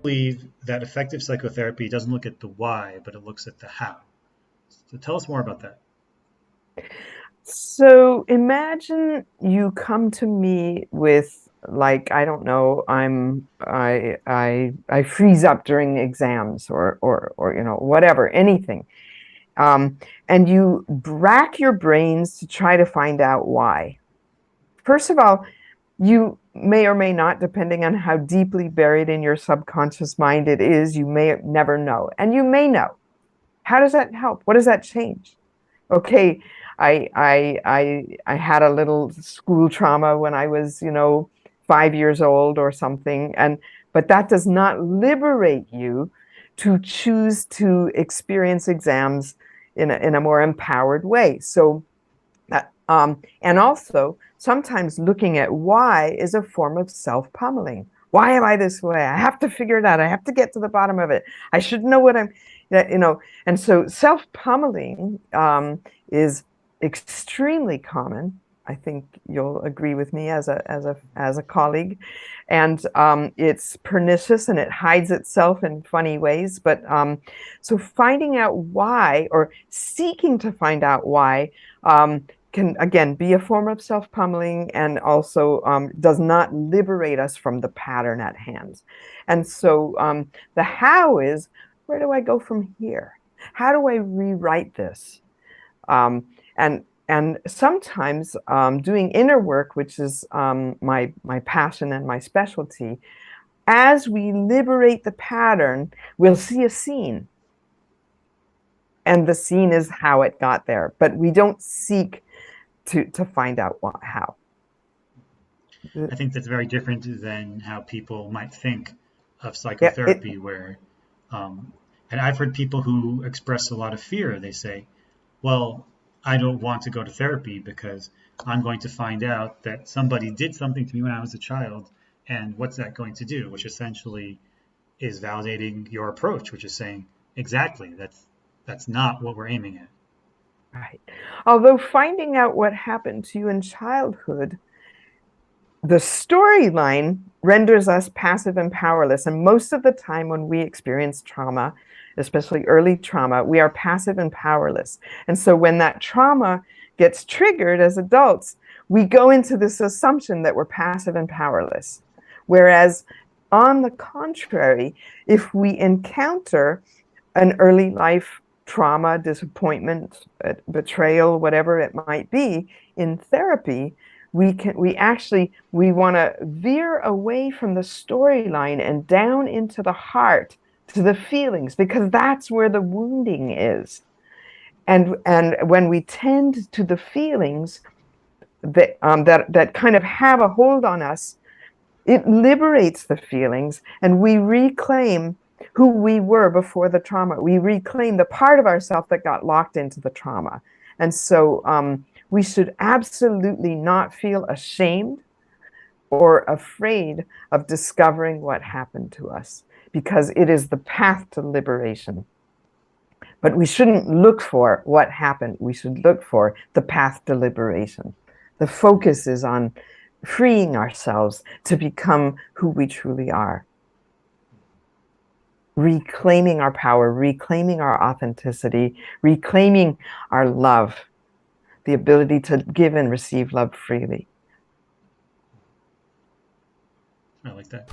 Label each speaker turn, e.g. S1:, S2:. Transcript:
S1: believe that effective psychotherapy doesn't look at the why, but it looks at the how. So tell us more about that.
S2: So imagine you come to me with, like, I don't know, I freeze up during exams, or whatever, anything. Um, and you rack your brains to try to find out why. First of all, you may or may not, depending on how deeply buried in your subconscious mind it is, you may never know. And you may know. How does that help? What does that change? Okay, I had a little school trauma when I was, 5 years old or something, but that does not liberate you to choose to experience exams in a more empowered way. So, and also sometimes looking at why is a form of self-pummeling. Why am I this way? I have to figure it out. I have to get to the bottom of it. I should know what and so self-pummeling is extremely common. I think you'll agree with me as a colleague, and it's pernicious and it hides itself in funny ways. But so finding out why, or seeking to find out why, can again be a form of self-pummeling, and also does not liberate us from the pattern at hand. And so the how is, where do I go from here? How do I rewrite this? And sometimes doing inner work, which is my passion and my specialty, as we liberate the pattern, we'll see a scene. And the scene is how it got there. But we don't seek to find out how.
S1: I think that's very different than how people might think of
S2: Yeah,
S1: psychotherapy, where, and I've heard people who express a lot of fear. They say, well, I don't want to go to therapy because I'm going to find out that somebody did something to me when I was a child. And what's that going to do? Which essentially is validating your approach, which is saying, exactly, that's not what we're aiming at.
S2: right. Although finding out what happened to you in childhood, the storyline renders us passive and powerless. And most of the time when we experience trauma, especially early trauma, we are passive and powerless. And so when that trauma gets triggered as adults, we go into this assumption that we're passive and powerless. Whereas, on the contrary, if we encounter an early life trauma, disappointment, betrayal, whatever it might be, in therapy, we want to veer away from the storyline and down into the heart, to the feelings, because that's where the wounding is. And when we tend to the feelings that kind of have a hold on us, it liberates the feelings, and we reclaim who we were before the trauma. We reclaim the part of ourselves that got locked into the trauma. And so we should absolutely not feel ashamed or afraid of discovering what happened to us, because it is the path to liberation. But we shouldn't look for what happened. We should look for the path to liberation. The focus is on freeing ourselves to become who we truly are. Reclaiming our power, reclaiming our authenticity, reclaiming our love, the ability to give and receive love freely.
S1: I like that.